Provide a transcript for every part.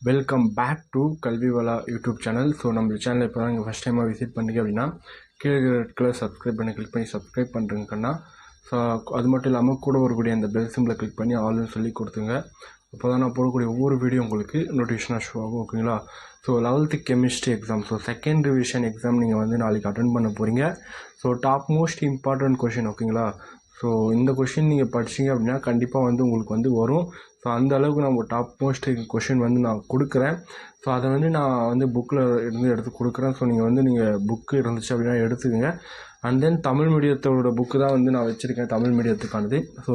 Welcome back to Kalvivala YouTube channel. So நம்ம channel இப்போ தான் நீங்கள் ஃபஸ்ட் டைமாக விசிட் பண்ணிங்க அப்படின்னா கீழே ரெட் கலர் சப்ஸ்கிரைப் பண்ணி கிளிக் பண்ணி சப்ஸ்கிரைப் பண்ணுறீங்கன்னா ஸோ அது மட்டும் இல்லாமல் கூட வரக்கூடிய அந்த பெல் சிம்பிளை கிளிக் பண்ணி ஆல்னு சொல்லி கொடுத்துங்க. அப்போ தான் நான் போடக்கூடிய ஒவ்வொரு வீடியோ உங்களுக்கு நோட்டிஃபிகேஷனாக ஷோ ஆகும். ஓகேங்களா? So 11th chemistry exam, so second revision exam நீங்கள் வந்து நாளைக்கு அட்டென்ட் பண்ண போகிறீங்க. So top most important question. ஓகேங்களா? ஸோ இந்த கொஷின் நீங்கள் படிச்சிங்க அப்படின்னா கண்டிப்பாக வந்து உங்களுக்கு வந்து வரும். ஸோ அந்த அளவுக்கு நம்ம டாப் மோஸ்ட் கொஷின் வந்து நான் கொடுக்குறேன். ஸோ அதை வந்து நான் வந்து புக்கில் இருந்து எடுத்து கொடுக்குறேன். ஸோ நீங்கள் புக்கு இருந்துச்சு அப்படின்னா எடுத்துக்கோங்க. அண்ட் தென் தமிழ் மீடியத்தோட புக்கு தான் வந்து நான் வச்சுருக்கேன், தமிழ் மீடியத்துக்கானது. ஸோ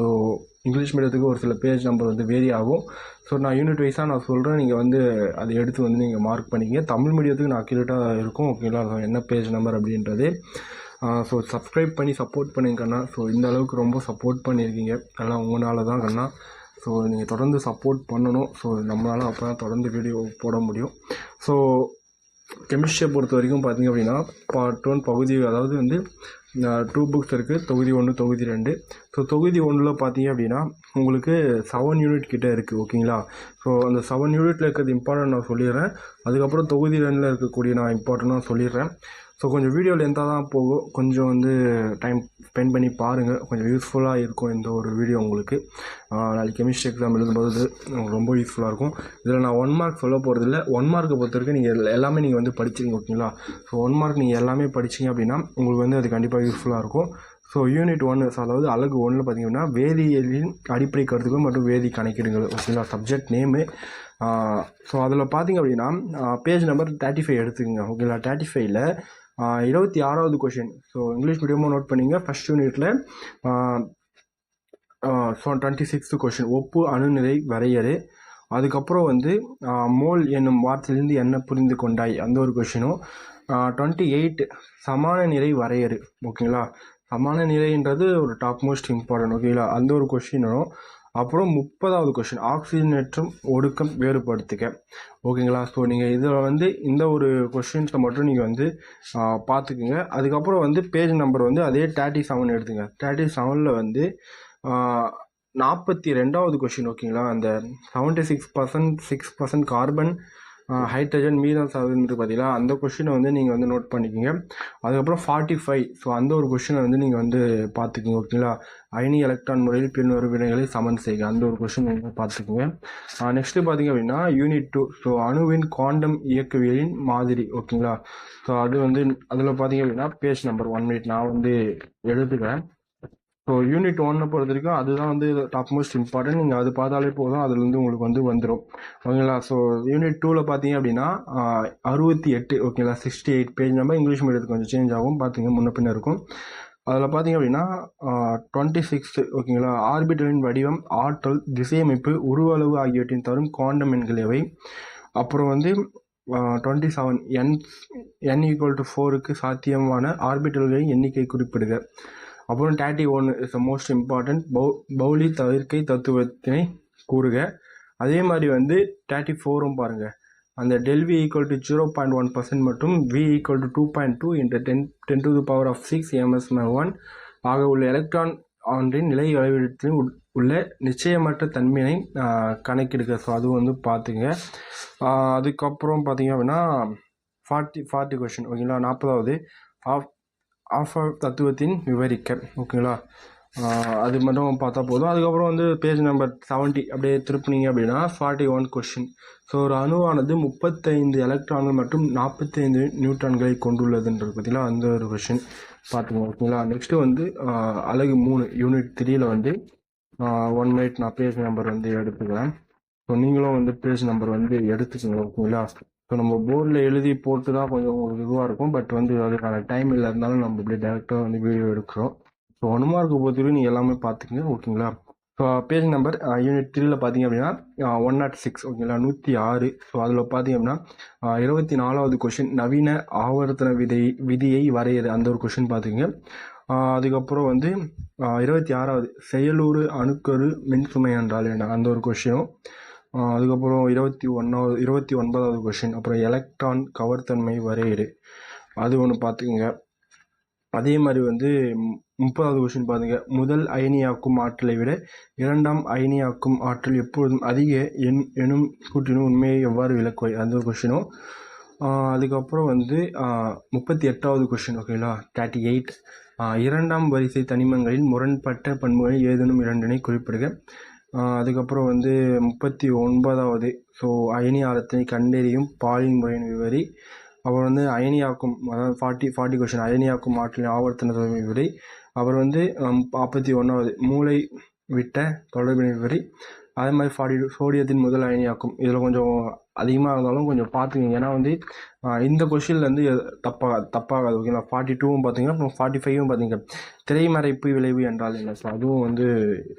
இங்கிலீஷ் மீடியத்துக்கு ஒரு சில பேஜ் நம்பர் வந்து வேரி ஆகும். ஸோ நான் யூனிட் வைஸாக நான் சொல்கிறேன், நீங்கள் வந்து அதை எடுத்து வந்து நீங்கள் மார்க் பண்ணிக்கிங்க. தமிழ் மீடியத்துக்கு நான் அக்யூரேட்டாக இருக்கும். ஓகேங்களா? என்ன பேஜ் நம்பர் அப்படின்றது. ஸோ சப்ஸ்கிரைப் பண்ணி சப்போர்ட் பண்ணுங்க கண்ணா. ஸோ இந்த அளவுக்கு ரொம்ப சப்போர்ட் பண்ணியிருக்கீங்க, எல்லாம் உங்களால் தான் கண்ணா. ஸோ நீங்கள் தொடர்ந்து சப்போர்ட் பண்ணணும். ஸோ நம்மளால் அப்போ தான் தொடர்ந்து வீடியோ போட முடியும். ஸோ கெமிஸ்ட்ரியை பொறுத்த வரைக்கும் பார்த்திங்க அப்படின்னா பார்ட் 1 பகுதி, அதாவது வந்து 2 புக்ஸ் இருக்குது, தொகுதி 1 தொகுதி 2. ஸோ தொகுதி 1 பார்த்தீங்க அப்படின்னா உங்களுக்கு 7 யூனிட் கிட்டே இருக்குது. ஓகேங்களா? ஸோ அந்த 7 யூனிட்டில் இருக்கிறது இம்பார்ட்டன்ட் நான் சொல்லிடுறேன். அதுக்கப்புறம் தொகுதி 2 இருக்கக்கூடிய நான் இம்பார்ட்டண்ட்டாக சொல்லிடுறேன். ஸோ கொஞ்சம் வீடியோ லென்த்தாக தான் போகும், கொஞ்சம் வந்து டைம் ஸ்பெண்ட் பண்ணி பாருங்கள், கொஞ்சம் யூஸ்ஃபுல்லாக இருக்கும் இந்த ஒரு வீடியோ உங்களுக்கு. நாளைக்கு கெமிஸ்ட்ரி எக்ஸாம் எழுதும்போது ரொம்ப யூஸ்ஃபுல்லாக இருக்கும். இதில் நான் 1 மார்க் சொல்ல போகிறதில்ல. 1 மார்க்கை பொறுத்த வரைக்கும் நீங்கள் எல்லாமே நீங்கள் வந்து படிச்சிங்க. ஓகேங்களா? ஸோ 1 மார்க் நீங்கள் எல்லாமே படிச்சிங்க அப்படின்னா உங்களுக்கு வந்து அது கண்டிப்பாக யூஸ்ஃபுல்லாக இருக்கும். ஸோ யூனிட் 1, அதாவது அலகு 1 பார்த்தீங்கன்னா வேதியியலின் அடிப்படை கருத்துக்கள் மற்றும் வேதி கணக்கீடுகள். ஓகேங்களா? Subject name. ஸோ அதில் பார்த்தீங்க அப்படின்னா பேஜ் நம்பர் 35 எடுத்துக்கோங்க. ஓகேங்களா? 35ல் 26வது கொஷின். ஸோ இங்கிலீஷ் மீடியமும் நோட் பண்ணிங்க. ஃபஸ்ட் யூனிட்டில் 26th கொஷின், ஒப்பு அணுநிலை வரையறு. அதுக்கப்புறம் வந்து மோல் என்னும் வார்த்தையிலிருந்து என்ன புரிந்து கொண்டாய், அந்த ஒரு கொஷினும். 28 சமான நிறை வரையறு. ஓகேங்களா? சமான நிலைன்றது ஒரு டாப் மோஸ்ட் இம்பார்ட்டன்ட். ஓகேங்களா? அந்த ஒரு கொஷினும். அப்புறம் 30வது கொஷின், ஆக்சிஜனேற்றம் ஒடுக்கம் வேறுபடுத்துக. ஓகேங்களா? ஸோ நீங்கள் இதில் வந்து இந்த ஒரு கொஷின்ஸை மட்டும் நீங்கள் வந்து பார்த்துக்குங்க. அதுக்கப்புறம் வந்து பேஜ் நம்பர் வந்து அதே 37 எடுத்துங்க. 37ல் வந்து 42வது கொஷின். ஓகேங்களா? அந்த 6% கார்பன் ஹைட்ரஜன் மீதம் சாகுதுன்னு பார்த்தீங்களா, அந்த கொஷினை வந்து நீங்கள் வந்து நோட் பண்ணிக்கோங்க. அதுக்கப்புறம் 45, ஸோ அந்த ஒரு கொஷினை வந்து நீங்கள் வந்து பார்த்துக்குங்க. ஓகேங்களா? அயனி எலக்ட்ரான் முறையில் பின்வரும் வினைகளை சமன் செய்க, அந்த ஒரு கொஷின் நீங்கள் பார்த்துக்குங்க. நெக்ஸ்ட்டு பார்த்தீங்க அப்படின்னா யூனிட் 2, ஸோ அணுவின் குவாண்டம் இயக்கவியலின் மாதிரி. ஓகேங்களா? ஸோ அது வந்து அதில் பார்த்தீங்க அப்படின்னா பேஜ் நம்பர் 1 மினிட் நான் வந்து எடுத்துக்கிறேன். ஸோ யூனிட் 1 பொறுத்த வரைக்கும் அதுதான் வந்து டாப் மோஸ்ட் இம்பார்ட்டன்ட். நீங்கள் அது பார்த்தாலே போதும், அதுலேருந்து உங்களுக்கு வந்து வந்துடும். ஓகேங்களா? ஸோ யூனிட் 2ல் பார்த்தீங்க அப்படின்னா 68. ஓகேங்களா? 68 பேஜ் நம்பர் இங்கிலீஷ் மீடியத்துக்கு கொஞ்சம் சேஞ்ச் ஆகும், பார்த்துங்க, முன்ன பின்ன இருக்கும். அதில் பார்த்தீங்க அப்படின்னா 26. ஓகேங்களா? ஆர்பிட்டலின் வடிவம், ஆற்றல், திசையமைப்பு, உருவளவு ஆகியவற்றின் தரும் குவாண்டம் எண்கள் எவை. அப்புறம் வந்து 27 n = 4க்கு சாத்தியமான ஆர்பிட்டல்களின் எண்ணிக்கை குறிப்பிடுக. அப்புறம் 31 is the most important, Pauli தவிர்க்கை தத்துவத்தினை கூறுக. அதே மாதிரி வந்து 34ம் பாருங்கள், அந்த ΔV = 0.1% மற்றும் V = 2.2 × 10⁶ ms1 ஆக உள்ள எலக்ட்ரான் ஒன்றின் நிலை அளவீட்டில் உள்ள நிச்சயமற்ற தன்மையினை கணக்கிடுக. ஸோ அது வந்து பார்த்துங்க. அதுக்கப்புறம் பார்த்தீங்க அப்படின்னா 40 கொஷின். ஓகேங்களா? 40வது ஆஃபர் தத்துவத்தின் விவரிக்க. ஓகேங்களா? அது மட்டும் பார்த்தா போதும். அதுக்கப்புறம் வந்து பேஜ் நம்பர் 70 அப்படியே திருப்பினீங்க அப்படின்னா 41 கொஷின். ஸோ ஒரு அணுவானது 35 எலக்ட்ரான்கள் மற்றும் 45 நியூட்ரான்களை கொண்டுள்ளதுன்றது பார்த்தீங்களா, அந்த ஒரு கொஷின் பார்த்துக்கோங்க. ஓகேங்களா? நெக்ஸ்ட்டு வந்து அலகு 3 யூனிட் 3ல் வந்து 1 மினிட் நான் பேஜ் நம்பர் வந்து எடுத்துக்கிறேன். ஸோ நீங்களும் வந்து பேஜ் நம்பர் வந்து எடுத்துக்கோங்க. ஓகேங்களா? ஸோ நம்ம போர்டில் எழுதி போட்டு தான் கொஞ்சம் உங்களுக்கு இதுவாக இருக்கும், பட் வந்து அதுக்கான டைம் இல்லை, இருந்தாலும் நம்ம இப்படி டேரெக்டாக வந்து வீடியோ எடுக்கிறோம். ஸோ 1 மார்க்கு பொறுத்தவரைக்கும் நீங்கள் எல்லாமே பார்த்துக்குங்க. ஓகேங்களா? ஸோ பேஜ் நம்பர் யூனிட் 3ல் பார்த்தீங்க அப்படின்னா 106. ஓகேங்களா? 106. ஸோ அதில் பார்த்தீங்க அப்படின்னா 24வது கொஷின், நவீன ஆவர்த்தன விதியை வரையறு, அந்த ஒரு கொஷின் பார்த்துக்குங்க. அதுக்கப்புறம் வந்து 26வது செயலூறு அணுக்கரு மின்சுமை என்றால் என்ன, அந்த ஒரு கொஷினும். அதுக்கப்புறம் 29வது கொஷின், அப்புறம் எலக்ட்ரான் கவர்த்தன்மை வரையறு, அது ஒன்று பார்த்துக்குங்க. அதே மாதிரி வந்து 30வது கொஸ்டின் பாருங்க. முதல் அயனியாக்கும் ஆற்றலை விட இரண்டாம் அயனியாக்கும் ஆற்றல் எப்பொழுதும் அதிக எனும் கூற்றினும் உண்மையை எவ்வாறு விளக்குவாய்? அந்த ஒரு கொஸ்டினும். அதுக்கப்புறம் வந்து 38வது கொஸ்டின் ஓகேங்களா, 38. இரண்டாம் வரிசை தனிமங்களின் முரண்பட்ட பண்புகளை ஏதேனும் இரண்டினை குறிப்பிடுக. அதுக்கப்புறம் வந்து 39வது. ஸோ அயனி ஆரத்தினை கண்டறியும் பாலின் முறையின் விவரி. அப்புறம் வந்து அயனியாக்கும், அதாவது 40 கொஸ்டின், அயனியாக்கும் ஆற்றலின் ஆவர்த்தன விவரி. அப்புறம் வந்து 41வது மூளை விட்ட தொடர்பினை விவரி. அதே மாதிரி 42 சோடியத்தின் முதல் அயனியாக்கும். இதில் கொஞ்சம் அதிகமாக இருந்தாலும் கொஞ்சம் பார்த்துக்கங்க, ஏன்னா வந்து இந்த கொஷின்லேருந்து தப்பாகாது ஓகேங்களா. 42வும் பார்த்தீங்கன்னா, அப்புறம் 45வும் பார்த்தீங்க திரைமறைப்பு விளைவு என்றால் என்ன. ஸோ அதுவும் வந்து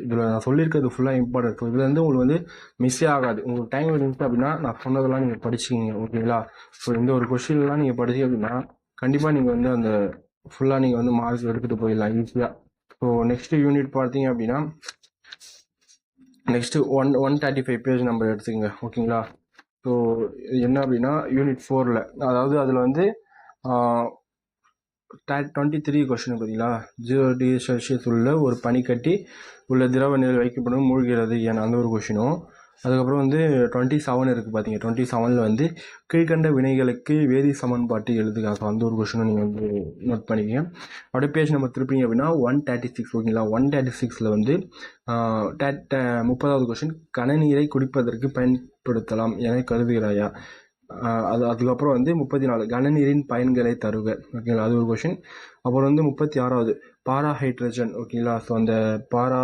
இதில் நான் சொல்லியிருக்கிறது ஃபுல்லாக இம்பார்ட்டன்ட். ஸோ இதுலேருந்து உங்களுக்கு வந்து மிஸ்ஸே ஆகாது. உங்களுக்கு டைம் இருந்துச்சு அப்படின்னா நான் சொன்னதெல்லாம் நீங்கள் படிச்சுக்கிங்க ஓகேங்களா. ஸோ இந்த ஒரு கொஷின்லாம் நீங்கள் படிச்சு அப்படின்னா கண்டிப்பாக நீங்கள் வந்து அந்த ஃபுல்லாக நீங்கள் வந்து மார்க் எடுத்துகிட்டு போயிடலாம் ஈஸியாக. ஸோ நெக்ஸ்ட்டு யூனிட் பார்த்தீங்க அப்படின்னா, நெக்ஸ்ட்டு 135 பேஜ் நம்பர் எடுத்துக்கங்க ஓகேங்களா. ஸோ என்ன அப்படின்னா யூனிட் 4ல், அதாவது அதில் வந்து 23 கொஸ்டின் பார்த்தீங்களா, 0 டிகிரி செல்சியஸ் உள்ள ஒரு பனிக்கட்டி உள்ள திரவ நிலையில் வைக்கப்படும் மூழ்கிறது ஏன், அந்த ஒரு கொஷினும். அதுக்கப்புறம் வந்து 27 இருக்குது பார்த்தீங்க. 27ல் வந்து கீழ்கண்ட வினைகளுக்கு வேதி சமன்பாட்டு எழுதுக. ஸோ அந்த ஒரு கொஷினும் நீங்கள் வந்து நோட் பண்ணிக்கங்க. அப்படியே பேஜ் நம்ம திருப்பிங்க அப்படின்னா 136 ஓகேங்களா. 136ல் வந்து 30வது கொஷின், கனநீரை குடிப்பதற்கு பயன்படுத்தலாம் என கருதுகிறாயா. அதுக்கப்புறம் வந்து 34 கனநீரின் பயன்களை தருக ஓகேங்களா, அது ஒரு கொஷின். அப்புறம் வந்து 36வது பாரா ஹைட்ரஜன் ஓகேங்களா. ஸோ அந்த பாரா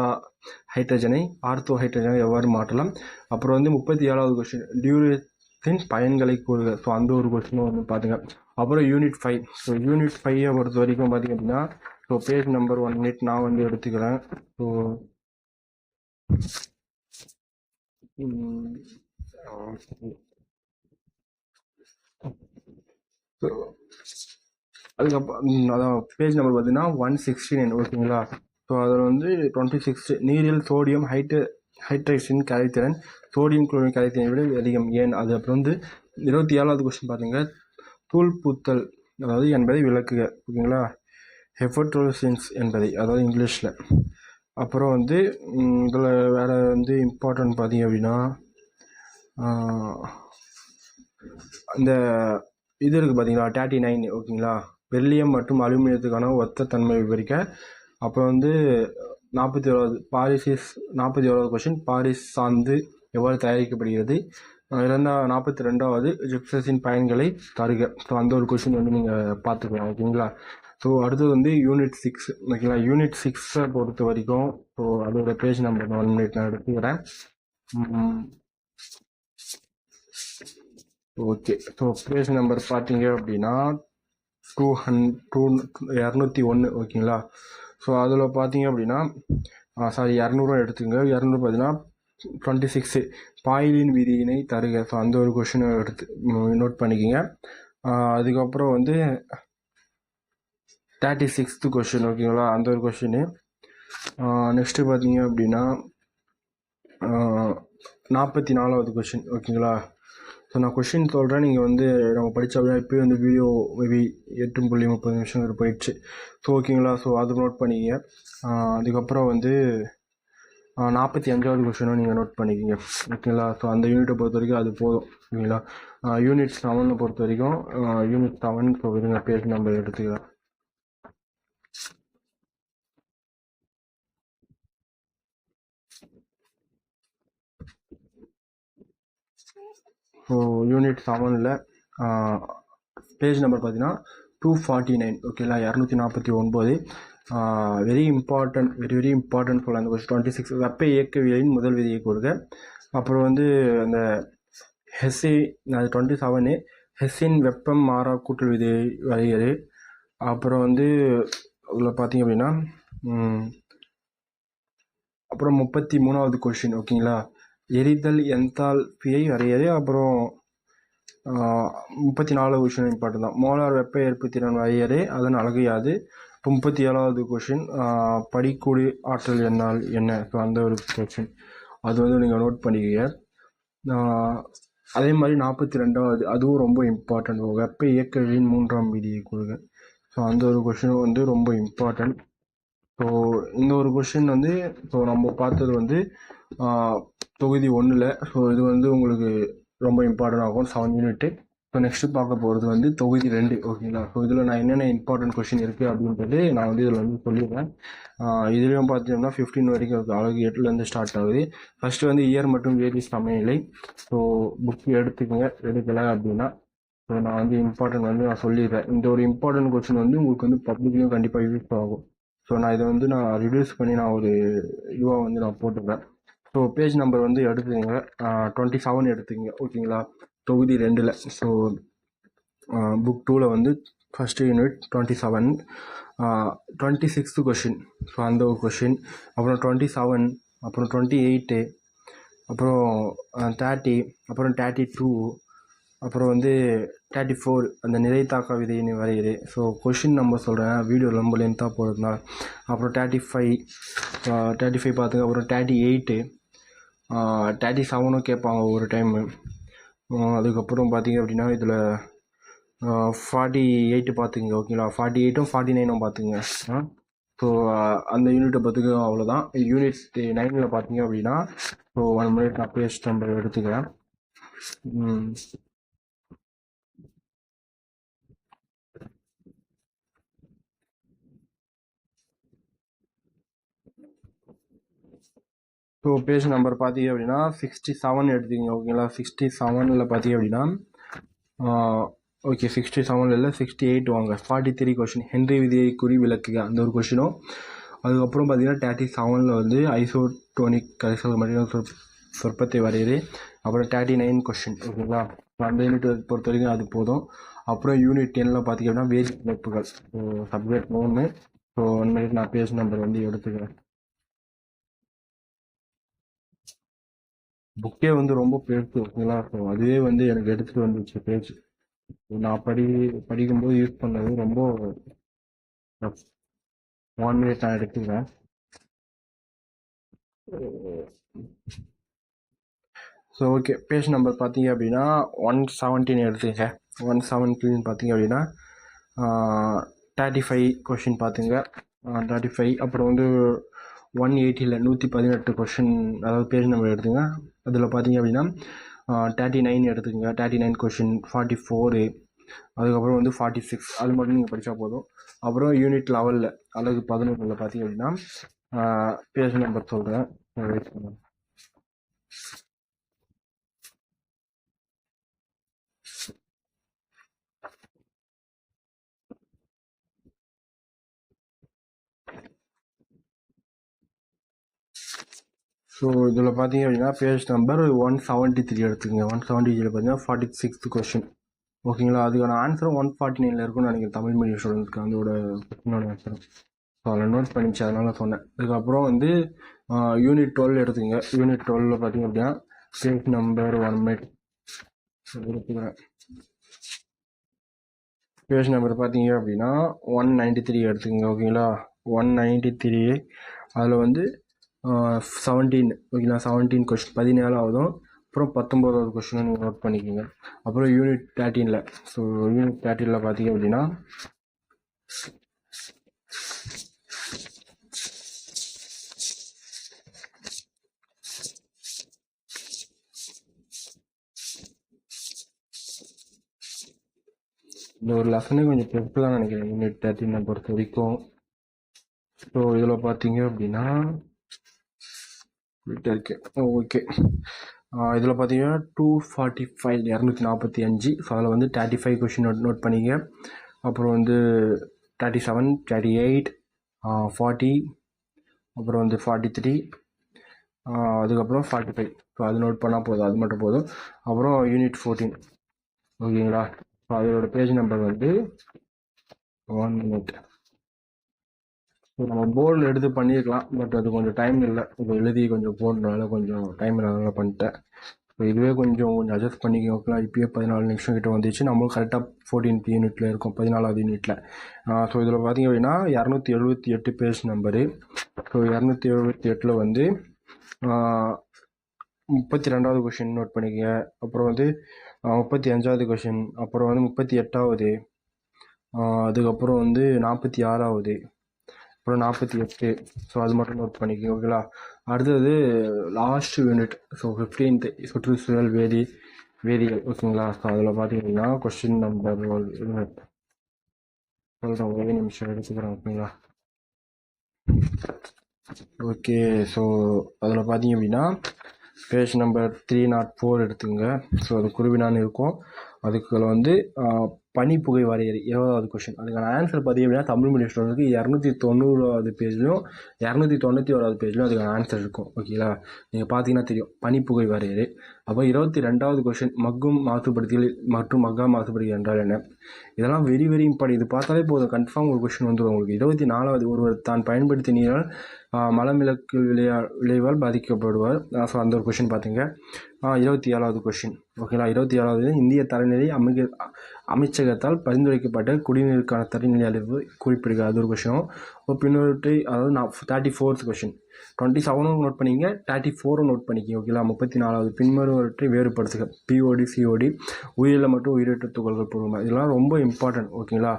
ஹைட்ரஜனை ஆர்த்தோ ஹைட்ரஜனை எவ்வாறு மாற்றலாம். அப்புறம் வந்து 37வது கொஸ்டின், டியூரத்தின் பயன்களை கூறுக. ஸோ அந்த ஒரு கொஸ்டினும் வந்து பார்த்துங்க. அப்புறம் யூனிட் 5. ஸோ யூனிட் 5 பொறுத்த வரைக்கும் பார்த்தீங்க அப்படின்னா, ஸோ பேஜ் நம்பர் 1 மினிட் நான் வந்து எடுத்துக்கிறேன். ஸோ அதுக்கப்புறம் அதான் பேஜ் நம்பர் பார்த்தீங்கன்னா 169 ஓகேங்களா. ஸோ அதில் வந்து 26 நீரில் சோடியம் ஹைட்ரேஷன் கரைத்திறன் சோடியம் குளோரைன் கரைத்திறனை விட அதிகம் ஏன். அது அப்புறம் வந்து 27வது கொஸ்டின் பார்த்தீங்க, தூள் பூத்தல் அதாவது என்பதை விளக்குக ஓகேங்களா. ஹெஃபர்ட்ரோசின்ஸ் என்பதை, அதாவது இங்கிலீஷில். அப்புறம் வந்து இதில் வேறு வந்து இம்பார்ட்டன்ட் பார்த்தீங்க அப்படின்னா, இந்த இது இருக்குது பார்த்தீங்களா 39 ஓகேங்களா, வெள்ளியம் மற்றும் அலுமினியத்துக்கான ஒத்த தன்மை விவரிக்க. அப்புறம் வந்து 41வது கொஸ்டின், பாரிஸ் சாந்து எவ்வாறு தயாரிக்கப்படுகிறது. 42வது ஜிப்சஸின் பயன்களை தருக. ஸோ அந்த ஒரு கொஸ்டின் வந்து நீங்கள் பார்த்துக்கலாம் ஓகேங்களா. ஸோ அடுத்தது வந்து யூனிட் 6 ஓகேங்களா. யூனிட் 6 பொறுத்த வரைக்கும் ஸோ அதோட பேஜ் நம்பர் 1 மினிட் நான் எடுத்துக்கிறேன். ஓகே. ஸோ பேஜ் நம்பர் பார்த்தீங்க அப்படின்னா 201 ஓகேங்களா. ஸோ அதில் பார்த்தீங்க அப்படின்னா 200 எடுத்துங்க. 200 பார்த்தீங்கன்னா 26 பாய்லின் விதியினை தருக. ஸோ அந்த ஒரு கொஷினை எடுத்து நோட் பண்ணிக்கோங்க. அதுக்கப்புறம் வந்து 36th கொஷின் ஓகேங்களா, அந்த ஒரு கொஷினு. நெக்ஸ்ட்டு பார்த்தீங்க அப்படின்னா 44வது கொஷின் ஓகேங்களா. ஸோ நான் கொஷின் சொல்கிறேன், நீங்கள் வந்து நம்ம படித்த அப்படின்னா இப்போயும் வந்து வீடியோ மேபி 8.30 நிமிஷம் போயிடுச்சு. ஸோ ஓகேங்களா. ஸோ அது நோட் பண்ணிக்கிங்க. அதுக்கப்புறம் வந்து 45வது கொஷினும் நீங்கள் நோட் பண்ணிக்கிங்க ஓகேங்களா. ஸோ அந்த யூனிட்டை பொறுத்த வரைக்கும் அது போதும் ஓகேங்களா. யூனிட் 7 பொறுத்த வரைக்கும் யூனிட் 7 ஸோ இருங்க பேஜ் நம்பர் எடுத்துக்கலாம். ஸோ யூனிட் 7ல் பேஜ் நம்பர் பார்த்தீங்கன்னா 249 ஓகேங்களா, 249. வெரி இம்பார்ட்டன்ட் சொல்ல அந்த கொஸ்டின் 26 வெப்ப இயக்கவியலின் முதல் விதியை கொடுங்க. அப்புறம் வந்து அந்த ஹெஸ்ஸி, அது 27 ஹெஸ்ஸின் வெப்பம் மாறா கூட்டல் விதியை வரையறு. அப்புறம் வந்து அதில் பார்த்தீங்க அப்படின்னா அப்புறம் 33வது கொஸ்டின் ஓகேங்களா, எரிதல் என்தால்பியை வரையறு. அப்புறம் 34வது கொஸ்டின் இம்பார்ட்டன் தான், மோலார் வெப்ப ஏற்பு திறன் வரையறு, அதன் அழகு யாது. இப்போ 37வது கொஸ்டின், படிக்கூடி ஆற்றல் என்னால் என்ன. ஸோ அந்த ஒரு கொஸ்டின் அது வந்து நீங்கள் நோட் பண்ணிக்கங்க. அதே மாதிரி 42வது அதுவும் ரொம்ப இம்பார்ட்டன்ட், வெப்ப இயக்கவியலின் 3ஆம் விதியை கொடுங்க. ஸோ அந்த ஒரு கொஸ்டினும் வந்து ரொம்ப இம்பார்ட்டன்ட். ஸோ இந்த ஒரு கொஷின் வந்து ஸோ நம்ம பார்த்தது வந்து தொகுதி 1ல். ஸோ இது வந்து உங்களுக்கு ரொம்ப இம்பார்ட்டன்ட் ஆகும் 7 யூனிட்டு. ஸோ நெக்ஸ்ட்டு பார்க்க போகிறது வந்து தொகுதி 2. ஓகேங்களா. ஸோ இதில் நான் என்னென்ன இம்பார்ட்டன்ட் கொஷின் இருக்குது அப்படின்றது நான் வந்து இதில் வந்து சொல்லிடுறேன். இதுலேயும் பார்த்தீங்கன்னா 15 வரைக்கும் இருக்குது. அழகு 8லேருந்து ஸ்டார்ட் ஆகுது. ஃபஸ்ட்டு வந்து இயர் மற்றும் வேதி சமநிலை. ஸோ புக் எடுத்துக்கோங்க, எடுக்கலை அப்படின்னா. ஸோ நான் வந்து இம்பார்ட்டன்ட் வந்து நான் சொல்லிடுறேன். இந்த ஒரு இம்பார்ட்டன்ட் கொஷின் வந்து உங்களுக்கு வந்து பப்ளிக்லையும் கண்டிப்பாக யூஸ் ஆகும். ஸோ நான் இதை வந்து நான் ரிடியூஸ் பண்ணி நான் ஒரு இதுவாக வந்து நான் போட்டுக்கிறேன். ஸோ பேஜ் நம்பர் வந்து எடுத்துக்கங்க, 27 எடுத்துக்கங்க. ஓகேங்களா. தொகுதி 2ல். ஸோ புக் 2ல் வந்து first unit 27, 26th question. So அந்த ஒரு கொஷின், அப்புறம் 27, அப்புறம் 28, அப்புறம் 30, அப்புறம் 32, அப்புறம் வந்து 34 அந்த நிலைத்தாக்க விதியின் வரையுது. ஸோ கொஷின் நம்பர் சொல்கிறேன், வீடியோ ரொம்ப லென்த்தாக போகிறதுனால. அப்புறம் 35 பார்த்துங்க. அப்புறம் 38, 37 கேட்பாங்க ஒரு டைமு. அதுக்கப்புறம் பார்த்தீங்க அப்படின்னா இதில் 48 பார்த்துங்க. ஓகேங்களா. 48ம் 49ம் பார்த்துங்க. ஸோ அந்த யூனிட்டை பார்த்துக்க அவ்வளோதான். யூனிட் 9ல் பார்த்தீங்க அப்படின்னா ஸோ 1 மினிட் நான் பேஜ் நம்பர் எடுத்துக்கிறேன். ஸோ பேஜ் நம்பர் பார்த்தீங்க அப்படின்னா 67 எடுத்துக்கிங்க. ஓகேங்களா. 67ல் பார்த்தீங்க அப்படின்னா ஓகே 67 இல்லை 68 வாங்க. 43 கொஷின், ஹென்றி விதியை குறி விளக்குக, அந்த ஒரு கொஷினும். அதுக்கப்புறம் பார்த்தீங்கன்னா 37ல் வந்து ஐசோடோனிக் கரைசல் மற்றும் சொற்பத்தை வரையுது. அப்புறம் 39 கொஷின். ஓகேங்களா. அந்த யூனிட் பொறுத்த வரைக்கும் அது போதும். அப்புறம் யூனிட் 10ல் பார்த்தீங்க அப்படின்னா வேதி அமைப்புகள். So subject 3. ஸோ 1 மினிட் நான் பேஜ் நம்பர் வந்து எடுத்துக்கிறேன். புக்கே வந்து ரொம்ப பெருசு. ஓகேங்களா. ஸோ அதுவே வந்து எனக்கு எடுத்துகிட்டு வந்துச்சு பேஜ். நான் படிக்கும்போது யூஸ் பண்ணது ரொம்ப 1 மினிட் நான் எடுத்துக்கிறேன். ஸோ ஓகே பேஜ் நம்பர் பார்த்தீங்க அப்படின்னா 117 எடுத்துங்க. 117 பார்த்தீங்க அப்படின்னா 35 கொஷின் பார்த்துங்க. 35 அப்புறம் வந்து 180ல் 118 கொஷின், அதாவது பேஜ் நம்பர் எடுத்துங்க. அதில் பார்த்தீங்க அப்படின்னா 39 எடுத்துக்கங்க. 39 கொஷின், 44, அதுக்கப்புறம் வந்து 46. அது மட்டும் நீங்கள் படித்தா போதும். அப்புறம் யூனிட் 11ல் அழகு 11ல் பார்த்தீங்க அப்படின்னா பேஜ் நம்பர் சொல்கிறேன். ஸோ இதில் பார்த்தீங்க அப்படின்னா பேஜ் நம்பர் 173 எடுத்துக்கங்க. 173 பார்த்தீங்கன்னா 46th கொஷின். ஓகேங்களா. அதுக்கான ஆன்சரும் 149ல் இருக்கும்னு நினைக்கிறேன், தமிழ் மீடியம் ஸ்டூடெண்ட்ஸ்க்கு அதோட கொஷினோட ஆன்சர். ஸோ அதில் நோட் பண்ணிச்சு, அதனால சொன்னேன். அதுக்கப்புறம் வந்து யூனிட் 12 எடுத்துக்கங்க. யூனிட் 12ல் பார்த்தீங்க அப்படின்னா பேஜ் நம்பர் 1 மினிட் எடுத்துக்கிறேன். பேஜ் நம்பர் பார்த்தீங்க அப்படின்னா 193 எடுத்துக்கங்க. ஓகேங்களா. 193 அதில் வந்து 17. ஓகேங்களா. 17 கொஷின், 17ஆவதும் அப்புறம் 19வது கொஷினை நீங்கள் நோட் பண்ணிக்கோங்க. அப்புறம் யூனிட் 13ல். ஸோ யூனிட் 13ல் பார்த்தீங்க அப்படின்னா இந்த ஒரு லெசனே கொஞ்சம் பெருசு தான் நினைக்கிறேன் யூனிட் 13 பொறுத்த வரைக்கும். ஸோ இதில் பார்த்தீங்க அப்படின்னா இருக்கு. ஓகே இதில் பார்த்தீங்கன்னா 245 245. ஸோ அதில் வந்து 35 கொஷின் நோட் பண்ணிங்க. அப்புறம் வந்து 37, 38, 40, அப்புறம் வந்து 43, அதுக்கப்புறம் 45. ஸோ அது நோட் பண்ணால் போதும், அது மட்டும் போதும். அப்புறம் யூனிட் 14. ஓகேங்களா. ஸோ அதோட பேஜ் நம்பர் வந்து 1 மினிட். ஸோ நம்ம போர்டில் எடுத்து பண்ணியிருக்கலாம், பட் அது கொஞ்சம் டைம் இல்லை. இப்போ எழுதி கொஞ்சம் போடுறதுனால கொஞ்சம் டைம் இல்லாதனால பண்ணிட்டேன். ஸோ இதுவே கொஞ்சம் அட்ஜஸ்ட் பண்ணிக்க. ஓகேங்களா. இப்போயே 14 நிமிஷம் கிட்ட வந்துச்சு. நம்மளும் கரெக்டாக 14th யூனிட்டில் இருக்கும், 14வது யூனிட்டில். ஸோ இதில் பார்த்தீங்க அப்படின்னா 278 பேஜ் நம்பரு. ஸோ 278ல் வந்து 32வது கொஷின் நோட் பண்ணிக்கங்க. அப்புறம் வந்து 35வது கொஷின், அப்புறம் வந்து 38வது, அதுக்கப்புறம் வந்து 46வது, அப்புறம் 48. ஸோ அது மட்டும் நோட் பண்ணிக்கோங்க ஓகேங்களா. அடுத்தது லாஸ்ட் யூனிட். ஸோ 15th சுற்றுச்சூழல் வேதியியல் ஓகேங்களா. ஸோ அதில் பார்த்தீங்கன்னா கொஸ்டின் நம்பர் சொல்கிறேன், ஒரே நிமிஷம் எடுத்துக்கிறேன் ஓகேங்களா. ஓகே, ஸோ அதில் பார்த்தீங்க அப்படின்னா பேஜ் நம்பர் 304 எடுத்துங்க. ஸோ அது குருவினான்னு இருக்கும். அதுக்குள்ள வந்து பனிப்புகை வரையறை 20வது கொஸ்டின். அதுக்கான ஆன்சர் பார்த்தீங்க அப்படின்னா தமிழ் மீடியம் ஸ்டூடெண்ட்டுக்கு 290வது பேஜ்லையும் 291வது பேஜ்லையும் அதுக்கான ஆன்சர் இருக்கும் ஓகேங்களா. நீங்கள் பார்த்தீங்கன்னா தெரியும் பனிப்புகை வரையறை. அப்போ 22வது கொஸ்டின் மக்கும் மாசுபடுத்திகள் மற்றும் மக்கா மாசுபடுத்தி என்றால் என்ன. இதெல்லாம் வெரி வெரி இம்பார்ட்டன்ட். இது பார்த்தாலே போதும், கன்ஃபார்ம் ஒரு கொஸ்டின் வந்துடும் உங்களுக்கு. 24வது ஒருவர் தான் பயன்படுத்திய நீரால் மலமிளக்கு விளைவால் பாதிக்கப்படுவார். ஸோ அந்த ஒரு கொஷின் பார்த்துங்க. 27வது கொஷின் ஓகேங்களா. 27வது இந்திய தரநிலை அமைச்சகத்தால் பரிந்துரைக்கப்பட்ட குடிநீருக்கான தரநிலை அளவு குறிப்பிடுங்க. அது ஒரு கொஷினும். பின்னொரு அதாவது 34th கொஷின் 27 நோட் பண்ணிங்க, 34 நோட் பண்ணிக்கிங்க ஓகேங்களா. 34வது பின்வருவற்றை வேறுபடுத்துக. பிஓடி சிஓடி உயிரில் மற்றும் உயிரற்ற துகள்கள் பொருள். இதெல்லாம் ரொம்ப இம்பார்ட்டன்ட் ஓகேங்களா.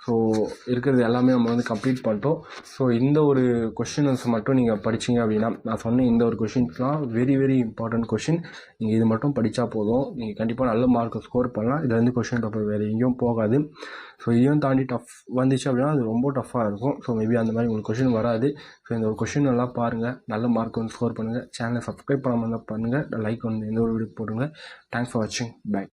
ஸோ இருக்கிறது எல்லாமே நம்ம வந்து கம்ப்ளீட் பண்ணிட்டோம். ஸோ இந்த ஒரு கொஷின்ஸ் மட்டும் நீங்கள் படிச்சிங்க அப்படின்னா, நான் சொன்ன இந்த ஒரு கொஷின்ஸ்லாம் வெரி வெரி இம்பார்ட்டன்ட் கொஷின். நீங்கள் இது மட்டும் படித்தா போதும், நீங்கள் கண்டிப்பாக நல்ல மார்க்கை ஸ்கோர் பண்ணலாம். இதில் வந்து கொஷின் பேப்பர் வேறு எங்கேயும் போகாது. ஸோ இதையும் தாண்டி டஃப் வந்துச்சு அப்படின்னா அது ரொம்ப டஃப்பாக இருக்கும். ஸோ மேபி அந்த மாதிரி உங்களுக்கு கொஷின் வராது. ஸோ இந்த ஒரு கொஷின் நல்லா பாருங்கள், நல்ல மார்க் வந்து ஸ்கோர் பண்ணுங்கள். சேனலை சப்ஸ்கிரைப் பண்ணாமல் இருந்தால் பண்ணுங்கள், லைக் வந்து எந்த ஒரு வீடியோ போடுங்க. தேங்க்ஸ் ஃபார் வாட்சிங். பை.